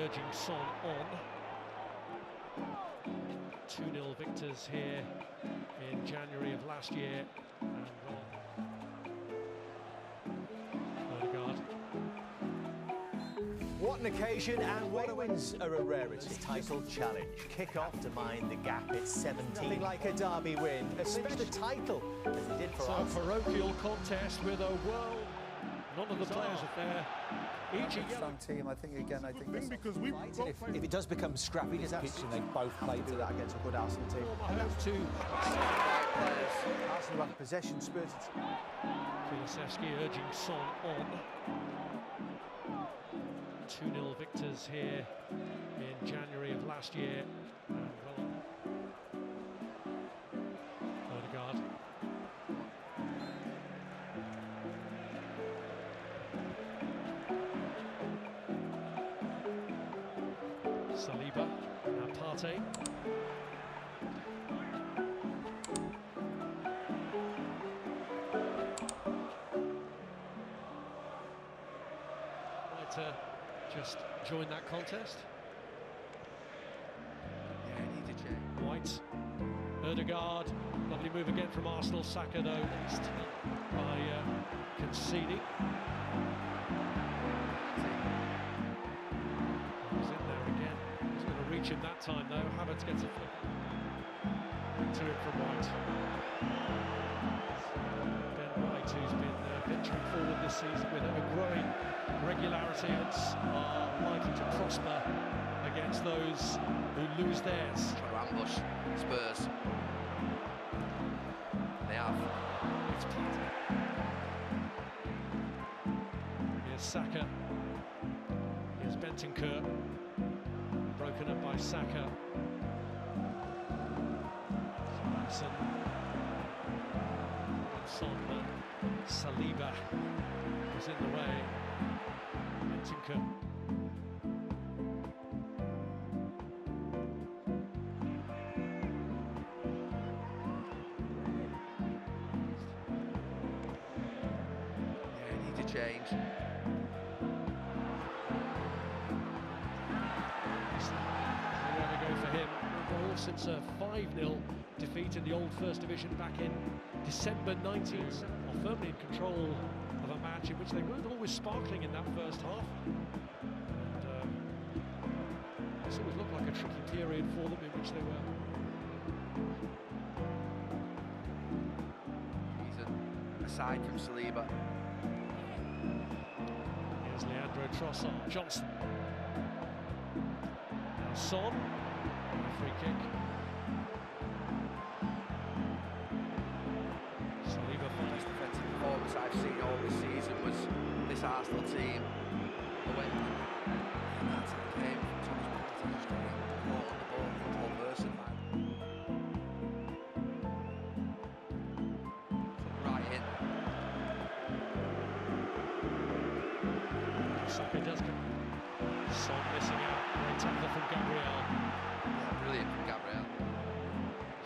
urging Son on. 2-0 victors here in January of last year. And Odegaard. What an occasion, and what wins are a rarity. Title challenge. Kick-off to mind the gap. It's 17. Nothing like a derby win, especially the title, as it did for us. So a parochial contest with a world. None of the players are there. Each a strong team. I think because we if it does become scrappy, does that pitch and they both play do that against a good Arsenal team. Arsenal have possession, Spurs. Kulusevski urging Son on. 2-0 victors here in January of last year. And Odegaard. Saliba, now Partey. Might just join that contest. Yeah, he needs a change. White, Odegaard, lovely move again from Arsenal. Saka though, least by conceding. Reach him that time though. Havertz gets a flip to it from White. Ben White, who's been venturing forward this season with a growing regularity, and are likely to prosper against those who lose theirs. Trying to ambush Spurs. They have. It's Partey. Here's Saka. Here's Bentancur. Broken up by Saka. Son. Saliba was in the way. Bentancur. Yeah, he needs a change. For him, overall since a 5-0 defeat in the old First Division back in December 19, are firmly in control of a match in which they weren't always sparkling in that first half. And it's always looked like a tricky period for them in which they were. He's aside from Saliba. Here's Leandro Trossard. Johnson. Now Son. Free kick. Saliba. The best defensive performance I've seen all this season was this Arsenal team. Away. And that's how it came. Thomas Partey just getting caught on the ball, one person. Right in. Saka does come. Son missing out. Great tackle from Gabriel. Brilliant from Gabriel.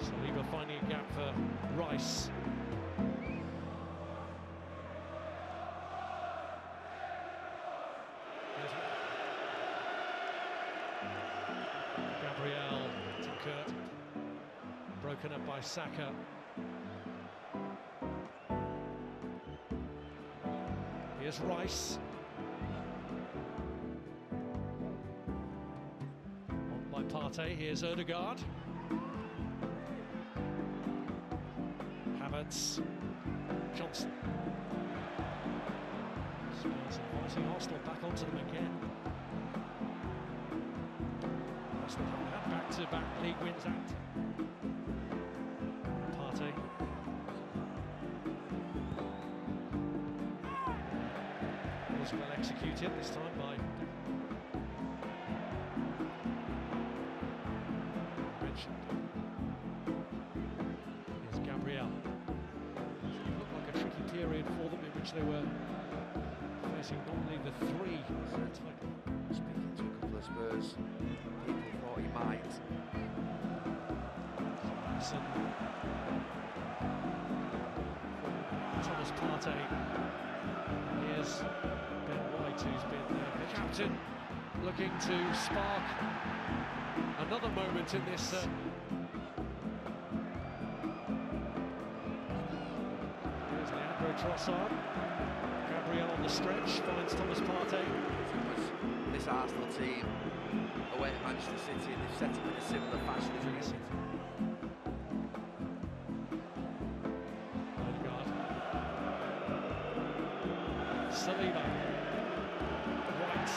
Saliba finding a gap for Rice. Gabriel to Kurt. Broken up by Saka. Here's Rice. By Partey, here's Odegaard. Havertz. Johnson. Spurs inviting Arsenal back onto them again. Arsenal haven't had back-to-back league wins out. Partey. Was well executed this time by Here's Gabriel. It looked like a tricky period for them in which they were facing not only the three title. Speaking to a couple of Spurs, people thought he might. Thomas Partey. Here's Ben White, who's been the captain looking to spark another moment in this. Here's Leandro Trossard. Gabriel on the stretch finds Thomas Partey. This Arsenal team away at Manchester City, and they've set up in a similar fashion as recent. Saliba, White,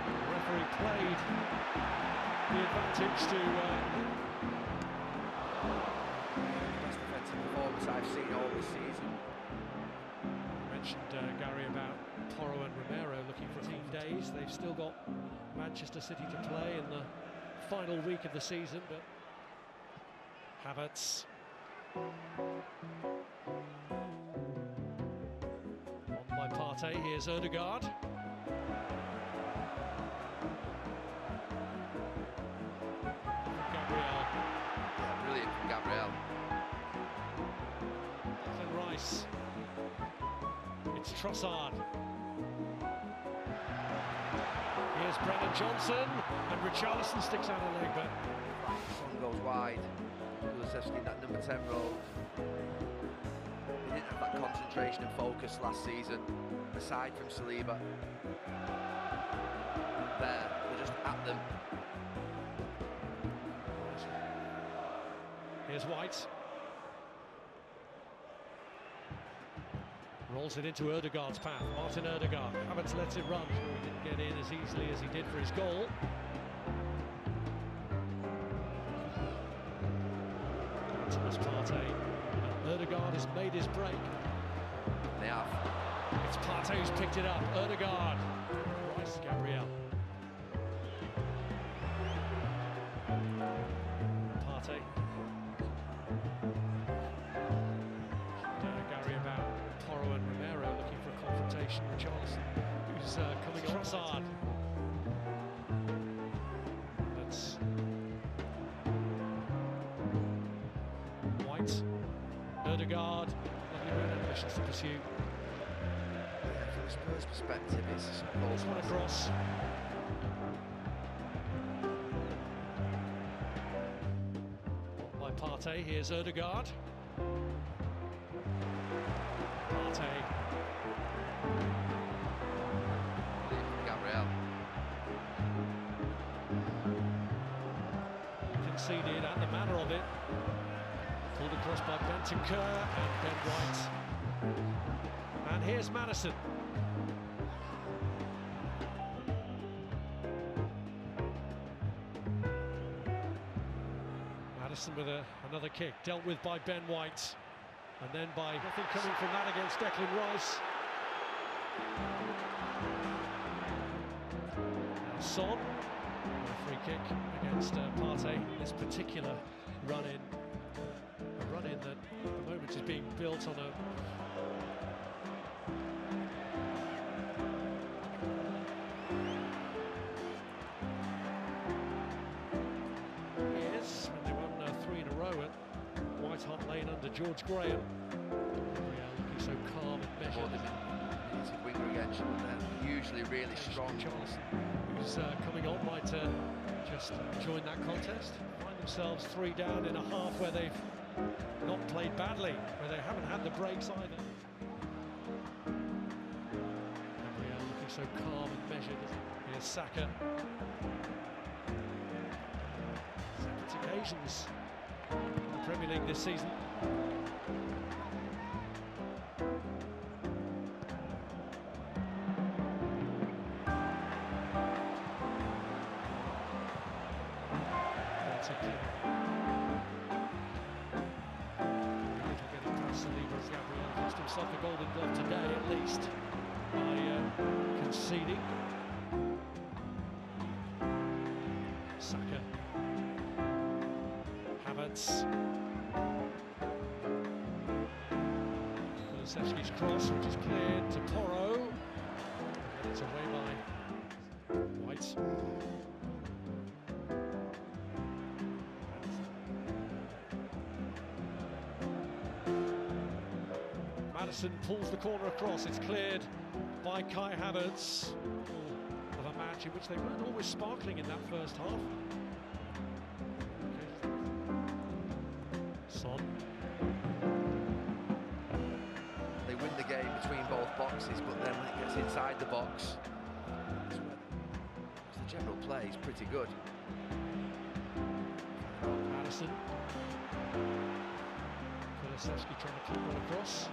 the referee played the advantage to... Best defensive performance I've seen all this season. I mentioned Gary about Toro and Romero looking for 10 days. They've still got Manchester City to play in the final week of the season, but Havertz. By Partey, here's Ødegaard. Gabriel. Yeah, brilliant from Gabriel. Then Rice. It's Trossard. Here's Brennan Johnson, and Richarlison sticks out a leg, but Son goes wide. Kulusevski in that number 10 role. They didn't have that concentration and focus last season, aside from Saliba. They're just at them. Here's White. Rolls it into Ødegaard's path. Martin Ødegaard. Havertz lets it run. He didn't get in as easily as he did for his goal. Thomas Partey. Ødegaard has made his break. They have. It's Partey who's picked it up. Ødegaard. Rice, Gabriel. Partey. Gary about Toro and Romero looking for a confrontation with Richarlison, who's coming on. Trossard. That's White. Ødegaard. Lovely red ambitions to pursue. Yeah, from a Spurs perspective, it's This one across. By Partey, here's Ødegaard. Partey. Gabriel. Conceded at the manner of it. Pulled across by Bentancur and Ben White. And here's Maddison. Maddison with another kick, dealt with by Ben White. And then by nothing coming from that against Declan Rice. Now Son, a free kick against Partey. This particular run-in, a run-in that at the moment is being built on a... Yes, when they won 3 in a row at White Hart Lane under George Graham. Gabriel looking so calm and measured. He's a winger again, they're usually really strong. Richarlison, who's coming on, might just join that contest. Find themselves 3 down in a half where they've not played badly, where they haven't had the breaks either. Gabriel looking so calm and measured. Here's Saka. Separate occasions in the Premier League this season. Gabriel lost himself a golden glove today, at least, by conceding. Saka. Havertz. Kulusevski's cross, which is cleared to Toro. And it's away by White. Maddison pulls the corner across. It's cleared by Kai Havertz. Of a match match in which they weren't always sparkling in that first half. Okay. Son. They win the game between both boxes, but then when it gets inside the box, the general play is pretty good. Madison. Kulusevski trying to clip one across.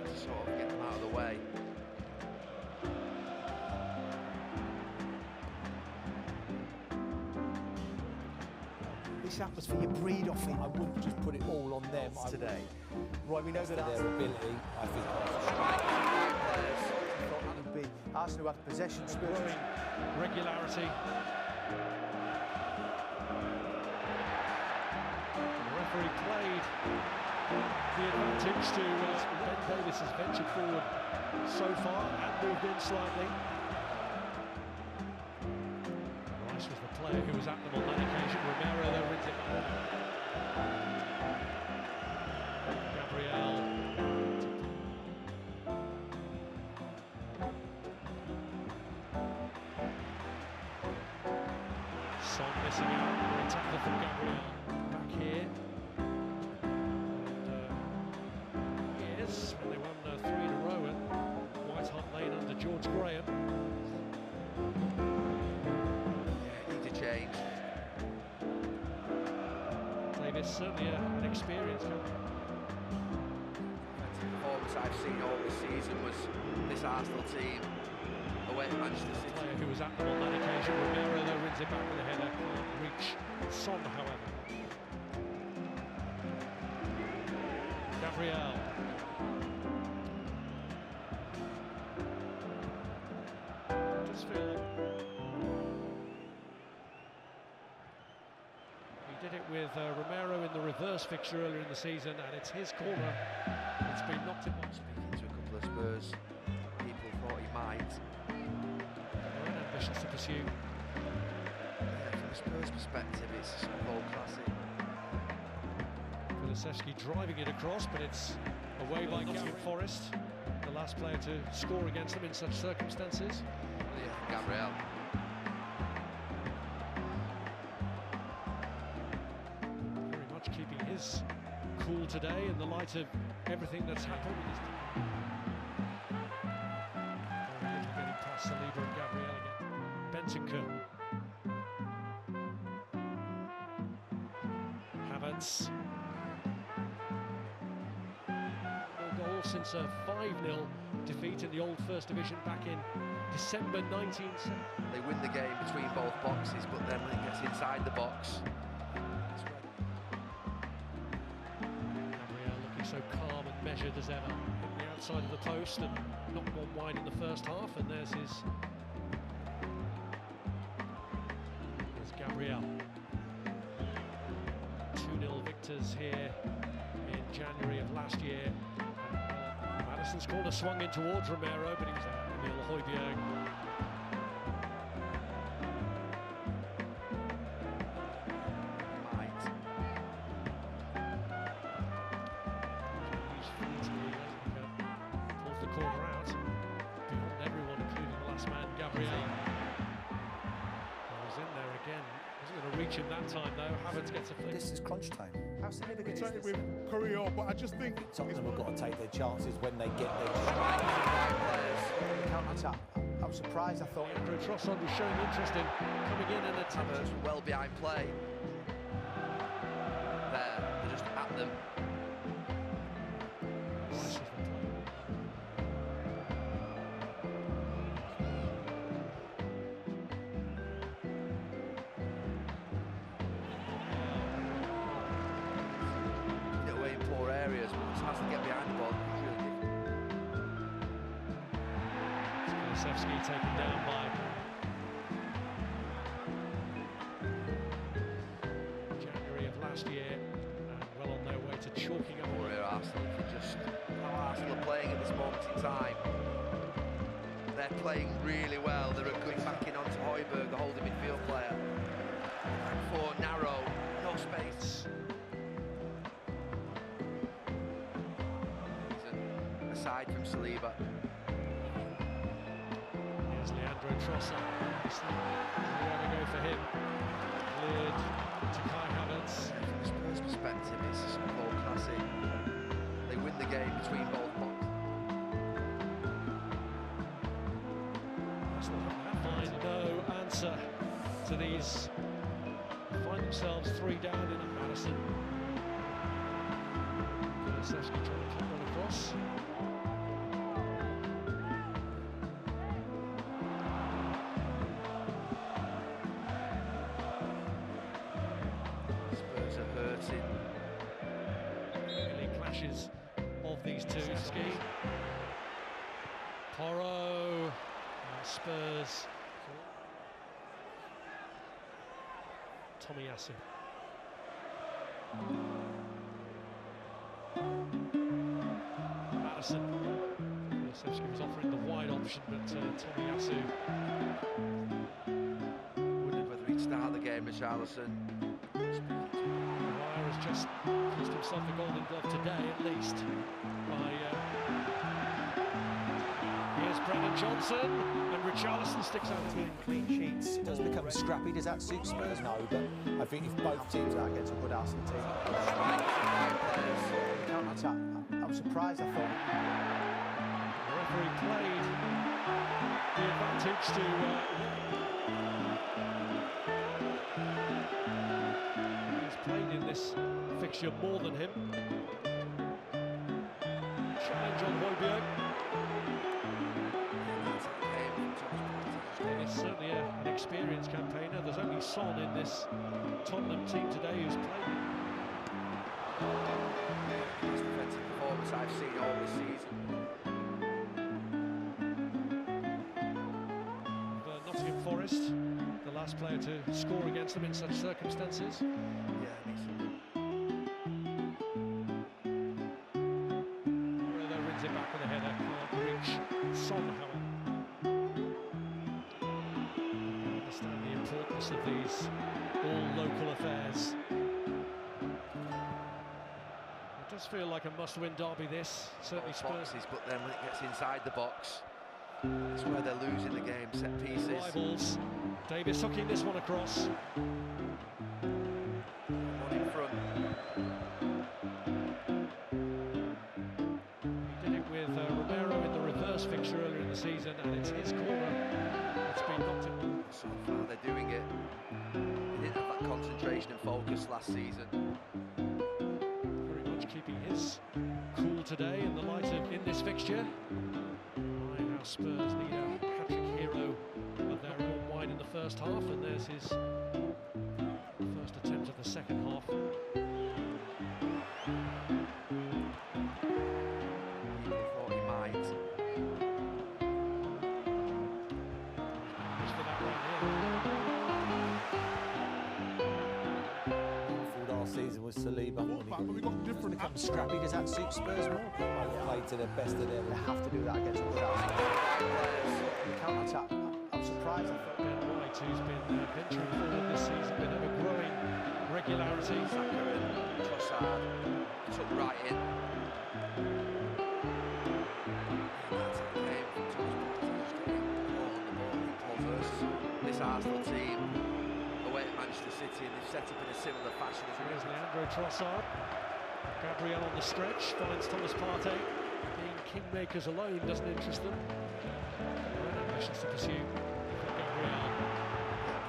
To sort of get them out of the way. This atmosphere, you breed off it. I wouldn't just put it all on them today. Right, we know that their ability, I think. would be Arsenal had possession, Spurs. Growing regularity. The referee played the advantage to Ben Davies has ventured forward so far and moved in slightly. Rice was the player who was at them on that occasion. Romero though wins it back. Gabriel. Son missing out. Great tackle from Gabriel. Back here. When they won 3 in a row at White Hart Lane under George Graham. Yeah, need to change. Davis certainly an experienced coach. The performance I've seen all this season was this Arsenal team away at Manchester City. Player who was at them on that occasion. Romero though wins it back with a header. Can't reach Son, however. Gabriel. He did it with Romero in the reverse fixture earlier in the season, and it's his corner. It's been knocked in. Speaking to a couple of Spurs people, thought he might. Very ambitious to pursue. Yeah, from the Spurs perspective, it's a sort of old classic. Kulusevski driving it across, but it's away by Nottingham Forest, the last player to score against them in such circumstances. Yeah, Gabriel. Very much keeping his cool today in the light of everything that's happened. Very little getting past Saliba and Gabriel again. Bentancur. Havertz. Goal since a 5-0 defeat in the old First Division back in December 1970. They win the game between both boxes, but then when it gets inside the box, Gabriel looking so calm and measured as ever, hitting the outside of the post and knocked one wide in the first half, and there's Gabriel. 2-0 victors here in January of last year. Madison's corner swung in towards Romero, but he was there. Emil Højbjerg. Pulls the corner out beyond everyone, including the last man, Gabriel. Was in there again. Wasn't going to reach him that time though. Havertz gets a flick. This is crunch time. How significant Take it with Carrillo, but I just think Tottenham have got to take their chances when they get their counter-attack? I was surprised, I thought. Trossard was showing interest in coming in and attacking. Spurs well behind play. There, they're just at them. Rice was the player. Get away in poor areas, but just has to get behind the ball. It's really difficult. Kulusevski taken down by January of last year, and well on their way to chalking up. Poor here, Arsenal, for just how Arsenal are playing at this moment in time. They're playing really well. They're a good backing onto Højbjerg, the holding midfield player. For narrow, no space. Aside from Saliba. Here's Leandro Leandro Trossard. Where they go for him. Cleared to Kai Havertz. From the Spurs' perspective, it's a so-called classic. They win the game between both boxes. Find no answer to these. Find themselves 3 down in a Madison. Kulusevski trying to cut one across. Spurs are hurting. Really clashes of these two. Ski. Porro. Spurs. Tomiyasu. Madison. Kulusevski was offering the wide option, but Tomiyasu Wondered whether he'd start the game, Richarlison. Maguire has just cost himself a golden glove today, at least, by here's Brennan Johnson, and Richarlison sticks out. Clean sheets. It does become scrappy. Does that suit Spurs? No, but I think if both teams That gets a good Arsenal team. Counter-attack. I'm surprised. I thought The referee played the advantage to he's played in this fixture more than him. Challenge on Hojbjerg. He's certainly an experienced campaigner. There's only Son in this Tottenham team today who's played. Best defensive performance I've seen all this season. Nottingham Forest, the last player to score against them in such circumstances. Yeah, Though wins it back with a header, can't reach Son, however. I understand the importance of these all-local affairs. It does feel like a must-win derby, this. Certainly Spurs. boxes, but then when it gets inside the box, it's where they're losing the game, set pieces. Rivals. Davis hooking this one across. One in front. He did it with Romero in the reverse fixture earlier in the season, and it's his corner. It's been knocked in. So far they're doing it. They didn't have that concentration and focus last season. Very much keeping his cool today in the light of in this fixture. Now Spurs need a hat-trick hero of their own wide in the first half, and there's his first attempt of the second half. He thought he might. Just for that right midfield our season was Saliba. But we got different become scrappy. Does that suit Spurs more? Both played to the best of them. They have to do that against a good Arsenal. Counter-attack. I'm surprised. I thought here. Ben White, who's been venturing forward this season with ever-growing regularity. Saka and Trossard took right in. That's a game from Thomas Partey. This Arsenal team away at Manchester City, and they've set up in a similar fashion as Here's Leandro Trossard. Gabriel on the stretch finds Thomas Partey. Being kingmakers alone doesn't interest them. Great ambitions to pursue. Gabriel.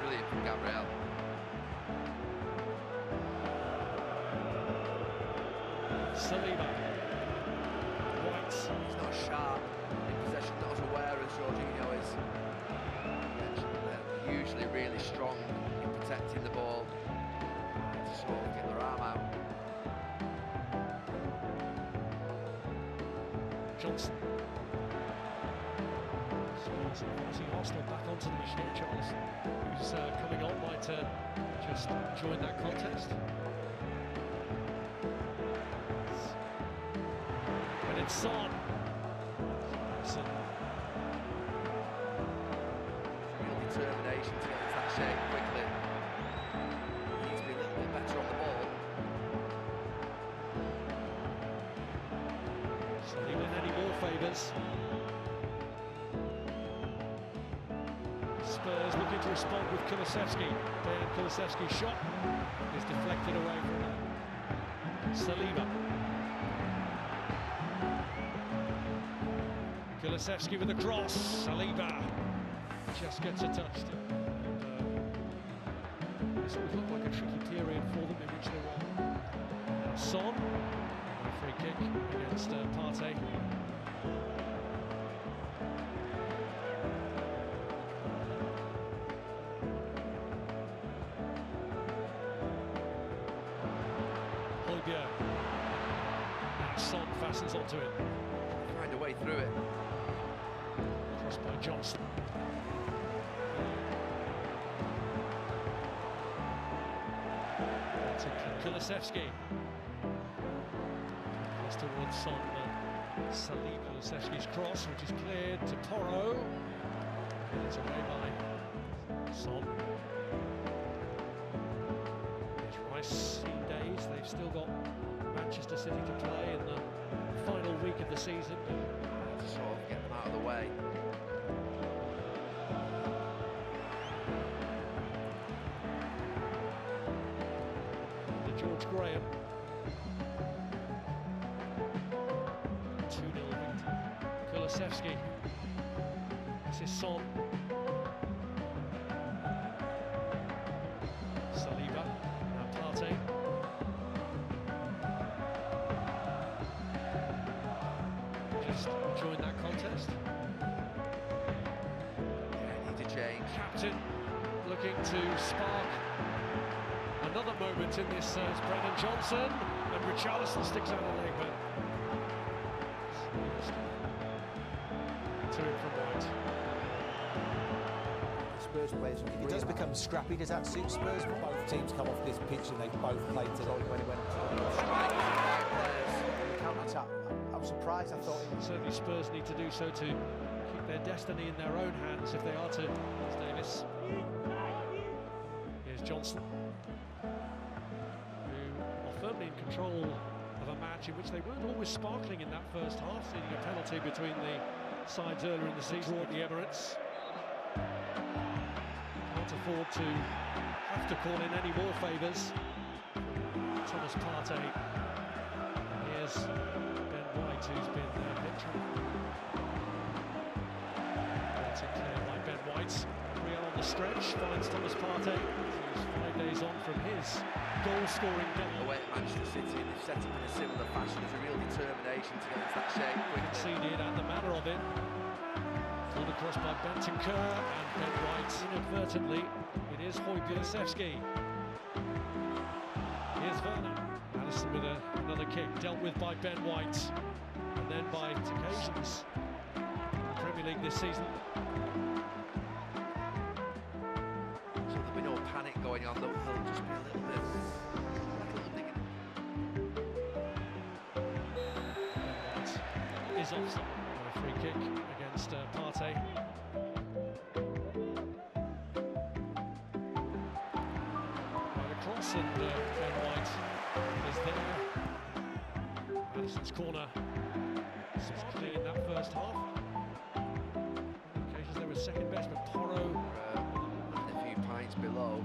brilliant from Gabriel. Saliba. White. He's not sharp in possession, not as aware as Jorginho is. They're usually really strong in protecting the ball. Just sort of get their arm out. Johnson. Aussie Arsenal back onto the machine. Charles, who's coming on, might just join that contest. And it's Son. Real determination to get into that shape quickly. He needs to be a little bit better on the ball. So he didn't any more favours. Spurs looking to respond with Kulusevski. Dejan Kulusevski's shot is deflected away from Saliba. Kulusevski with a cross. Saliba just gets a touch. This would look like a tricky period for them in which they were. Now Son, a free kick against Partey. Now Son fastens onto it. Find a way through it. Crossed by Johnson. To Kulusevski. Pass towards Son. Saliba. Kulusevski's cross, which is cleared to Porro. And it's away by Son. Rice days. They've still got Manchester City to play in the final week of the season. To sort of get them out of the way. The George Graham. 2-0 victory. Kulusevski. This is Son. Saliba. Now Partey. Just join that contest. Yeah, need to change. Captain looking to spark another moment in this. It's Brennan Johnson, and Richarlison sticks out a leg, but to it from White. Spurs players. It does become scrappy. Does that suit Spurs? Both teams come off this pitch and they both played today. When it went counter-attack, I was surprised. I thought Certainly Spurs need to do so to keep their destiny in their own hands if they are to. Here's Davis. Here's Johnson, who are firmly in control of a match in which they weren't always sparkling in that first half, seeing a penalty between the sides earlier in the season at the Emirates. Can't afford to have to call in any more favours. Thomas Partey. Here's Ben White, who's been their veteran. That's it clear by Ben White. Real on the stretch, finds Thomas Partey, who's 5 days on from his goal-scoring double. Away at Manchester City, and they've set up in a similar fashion. There's a real determination to get into that shape quickly. Conceded, and the manner of it. Pulled across by Bentancur, and Ben White inadvertently. It is Kulusevski. Here's Werner. Maddison with another kick, dealt with by Ben White, and then by occasions in the Premier League this season. So there'll be no panic going on. There'll just be a little bit. Is offside. A free kick against Partey. Right across, and Ben White is there. Maddison's corner. Sparkling in that first half. On occasions they were second best, but Porro. A few pints below.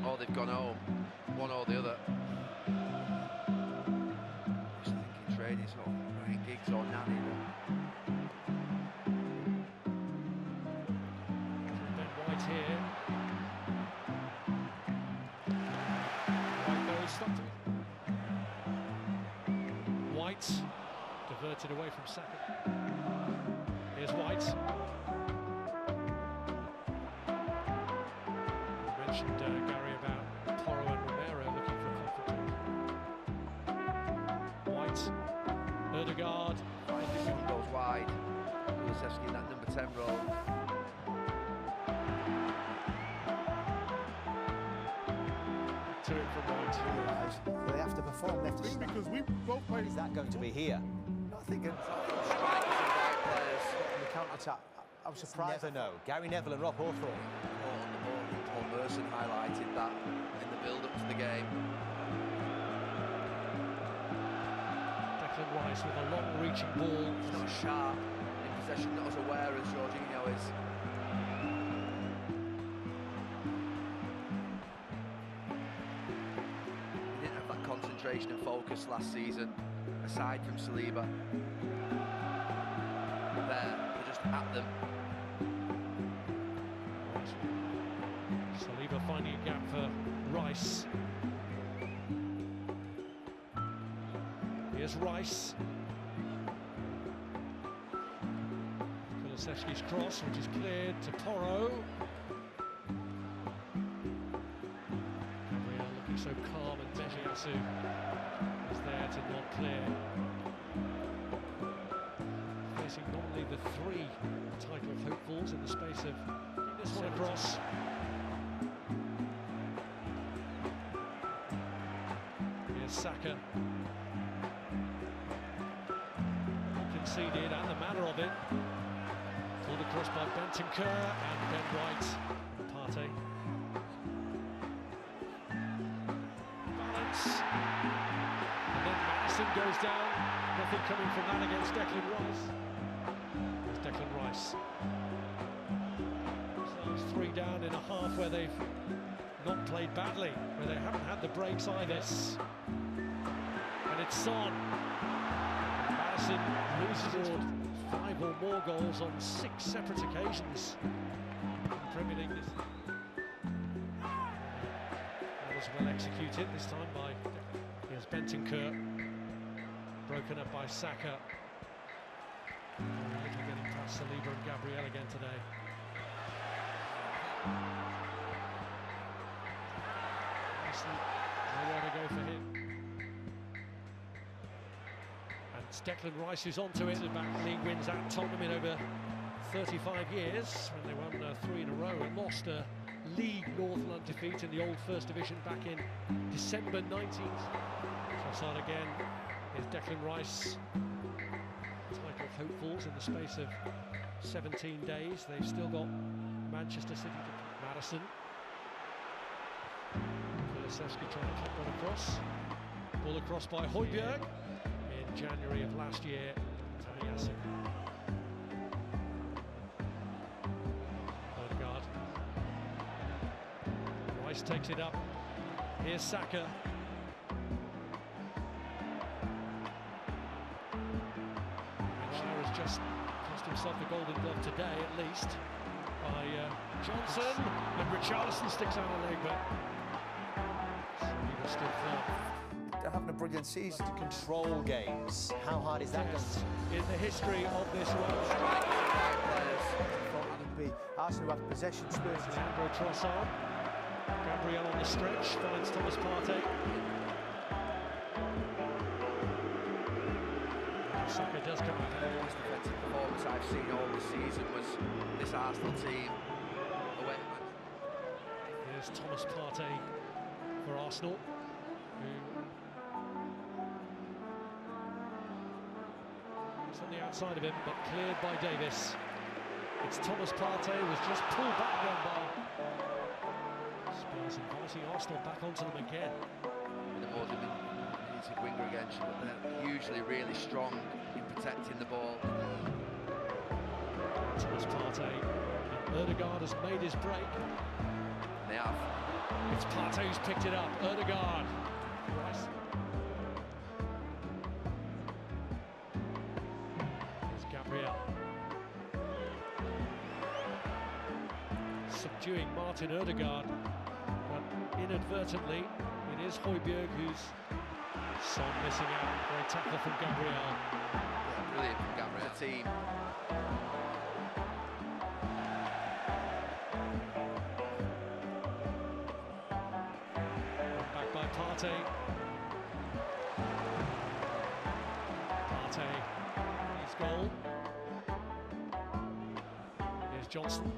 Or they've gone home. One or the other. Just thinking training, sort of Ryan Giggs or Nani. Ben White here. White though, stopped it. White diverted away from Saka. Here's White. You mentioned Gary about Porro and Romero looking for comfort. White, Ødegaard. He goes wide. Kulusevski in that number 10 role. To it from White. they have to perform. They have to Because we both played. Is that going to be here? I think in Strikers and right players. the counter-attack, I was surprised. Never know. Gary Neville and Rob Hawthorne. On the ball. Paul Merson highlighted that in the build-up to the game. Declan Rice with a long-reaching ball. He's not as sharp in possession, not as aware as Jorginho is. concentration and focus last season, aside from Saliba. They're just at them. Saliba finding a gap for Rice. Here's Rice. Kulusevski's cross, which is cleared to Porro. Gabriel looking so calm, and Mejiasu is there to not clear. Facing not only the three title hopefuls in the space of this one across. Here's Saka. Conceded, and the manner of it. Pulled across by Bentancur and Ben White. Partey. Balance. And then Madison goes down. Nothing coming from that against Declan Rice. There's Declan Rice. So 3 down in a half where they've not played badly, where they haven't had the breaks either. And it's Son. Madison loses 5 or more goals on 6 separate occasions in the Premier League. That was well executed this time by, here's Bentancur, broken up by Saka. Little getting past Saliba and Gabriel again today. Nowhere to go for him. It's Declan Rice who's onto it. The back league wins at Tottenham in over 35 years when they won 3 in a row and lost a league Northland defeat in the old First Division back in December 19th. Offside again. Here's Declan Rice. Title hopefuls in the space of 17 days. They've still got Manchester City to Madison. Kulusevski trying to clip one across. Ball across by Højbjerg. January of last year, Tomiyasu. Odegaard. Rice takes it up. Here's Saka. Wilshere has just cost himself the Golden Glove today, at least, by Johnson. And Richarlison sticks out a leg, but he was still firm. They're having a brilliant season. To control games. How hard is that going to be? In the history of this world. Arsenal have possession. Spurs. Leandro Trossard. Gabriel on the stretch finds Thomas Partey. Saka does come up. The worst defensive performance I've seen all this season was this Arsenal team away. Here's Thomas Partey for Arsenal. It's on the outside of him, but cleared by Davis. It's Thomas Partey, who was just pulled back then by Spurs, inviting Arsenal back onto them again. The more diminutive winger again, but they're usually really strong in protecting the ball. Thomas Partey, and Ødegaard has made his break. They have. It's Partey who's picked it up. Ødegaard. Rice. There's Gabriel. Subduing Martin Ødegaard, but inadvertently it is Højbjerg who's Son missing out. Great tackle from Gabriel. Yeah, brilliant from Gabriel. The team. Back by Partey. Partey, his goal. Here's Johnson.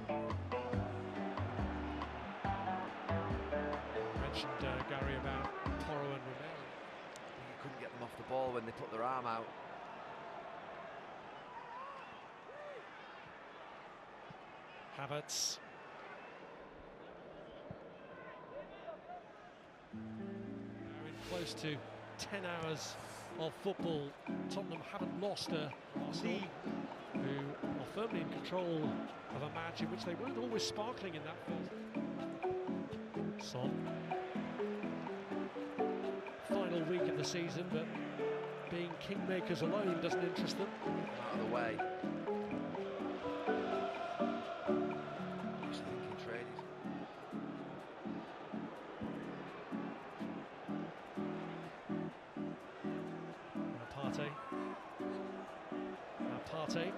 Mentioned Gary about Porro and Romero. You couldn't get them off the ball when they put their arm out. Havertz. Now in close to 10 hours of football, Tottenham haven't lost a league who are firmly in control of a match in which they weren't always sparkling in that first. Son. Final week of the season, but being kingmakers alone doesn't interest them. Out of the way. Just thinking trainees. Partey. Now Partey.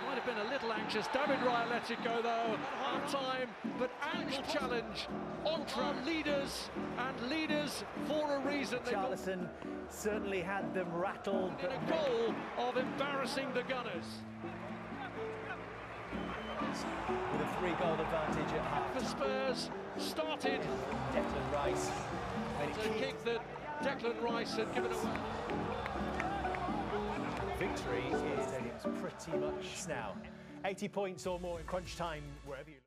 Might have been a little anxious. David Raya lets it go though at half-time, but ankle challenge on track. Leaders and leaders for a reason. Charlison certainly had them rattled. In a goal of embarrassing the Gunners. With a 3-goal advantage at half. For Spurs, started Declan Rice. a kick that Declan Rice had given away. Victory is pretty much now. 80 points or more in crunch time wherever you look.